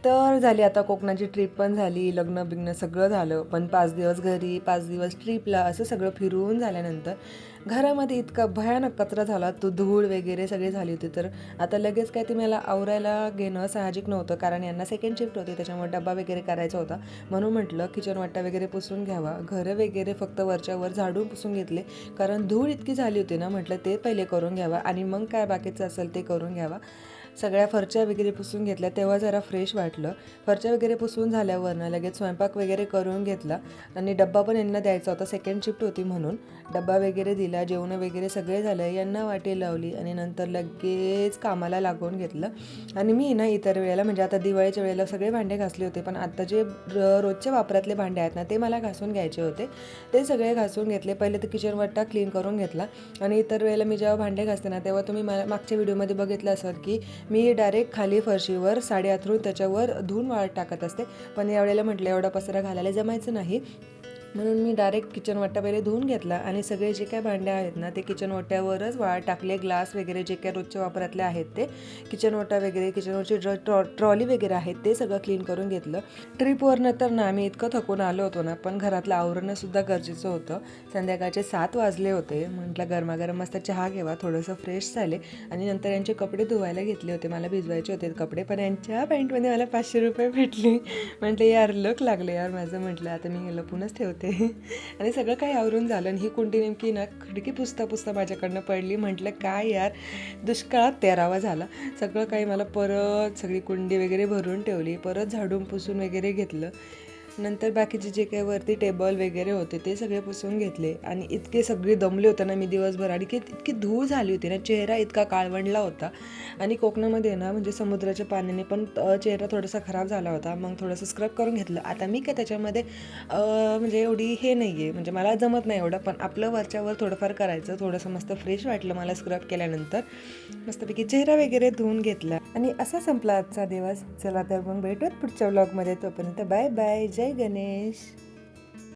तर झाली आता कोकणाची ट्रिप पण झाली, लग्न बिग्न सगळं झालं. पण 5 दिवस घरी, 5 दिवस ट्रिपला, असं सगळं फिरून झाल्यानंतर घरामध्ये इतका भयानक कचरा झाला, तो धूळ वगैरे सगळी झाली होती. तर आता लगेच काय ते मला आवरायला घेणं साहजिक नव्हतं, कारण यांना सेकंड शिफ्ट होती, त्याच्यामुळे डब्बा वगैरे करायचा होता. म्हणून म्हटलं किचन वाटा वगैरे पुसून घ्यावा. घरं वगैरे फक्त वरच्या वर झाडून पुसून घेतले, कारण धूळ इतकी झाली होती ना, म्हटलं ते पहिले करून घ्यावा आणि मग काय बाकीचं असेल ते करून घ्यावा. सगळ्या फरच्या वगैरे पुसून घेतल्या, तेव्हा जरा फ्रेश वाटलं. फरच्या वगैरे पुसून झाल्यावर ना लगेच स्वयंपाक वगैरे करून घेतला आणि डब्बा पण यांना द्यायचा होता, सेकंड शिफ्ट होती म्हणून. डब्बा वगैरे दिला, जेवणं वगैरे सगळे झालं, यांना वाटी लावली आणि नंतर लगेच कामाला लागून घेतलं. आणि मी ना इतर वेळेला म्हणजे आता दिवाळीच्या वेळेला सगळे भांडे घासले होते, पण आता जे रोजच्या वापरातले भांडे आहेत ना ते मला घासून घ्यायचे होते. ते सगळे घासून घेतले. पहिले तर किचन वाटा क्लीन करून घेतला आणि इतर वेळेला मी जेव्हा भांडे घासते ना तेव्हा तुम्ही मागच्या व्हिडिओमध्ये बघितलं असेल की मी डायरेक्ट खाली फरशीवर साडी अंथरून त्याच्यावर धुवून वाळत टाकत असते. पण यावेळेला म्हटलं एवढा पसारा घालायला जमायचं नाही, म्हणून मी डायरेक्ट किचन वाटा पहिले धुवून घेतला आणि सगळे जे काय भांडे आहेत ना ते किचन वाट्यावरच वाळत टाकले. ग्लास वगैरे जे काय रोजच्या वापरातले आहेत ते, किचन वाटा वगैरे, किचनवरची ट्रॉली वगैरे आहेत ते सगळं क्लीन करून घेतलं. ट्रिपवरनं तर ना आम्ही इतकं थकून आलो होतो ना, पण घरातलं आवरणंसुद्धा गरजेचं होतं. संध्याकाळचे 7 वाजले होते. म्हटलं गरमागरम मस्त चहा घ्यावा, थोडंसं फ्रेश झाले आणि नंतर यांचे कपडे धुवायला घेतले होते. मला भिजवायचे होते कपडे, पण यांच्या पॅन्टमध्ये मला 500 रुपये भेटले. म्हटलं यार लक लागलं यार माझं. म्हटलं आता मी हे लपूनच ठेवते आणि सगळं काही आवरून झालं. आणि ही कुंडी नेमकी ना खिडकी पुसता पुसता माझ्याकडनं पडली. म्हटलं काय यार, दुष्काळात 13वा झाला. सगळं काही मला परत सगळी कुंडी वगैरे भरून ठेवली, परत झाडून पुसून वगैरे घेतलं. नंतर बाकीचे जे काही वरती टेबल वगैरे होते ते सगळे पुसून घेतले आणि इतके सगळे दमले होते ना मी दिवसभर, आणि इतकी धूळ झाली होती ना, चेहरा इतका काळवंडला होता. आणि कोकणामध्ये ना म्हणजे समुद्राच्या पाण्याने पण चेहरा थोडासा खराब झाला होता. मग थोडंसं स्क्रब करून घेतलं. आता मी काय त्याच्यामध्ये म्हणजे एवढी हे नाही आहे, म्हणजे मला जमत नाही एवढं, पण आपलं वरच्यावर थोडंफार करायचं. थोडंसं मस्त फ्रेश वाटलं मला स्क्रब केल्यानंतर. मस्तपैकी चेहरा वगैरे धुवून घेतला आणि असा संपला आजचा दिवस. चला तर मग भेटूयात पुढच्या व्लॉगमध्ये. तोपर्यंत बाय बाय. जय गणेश.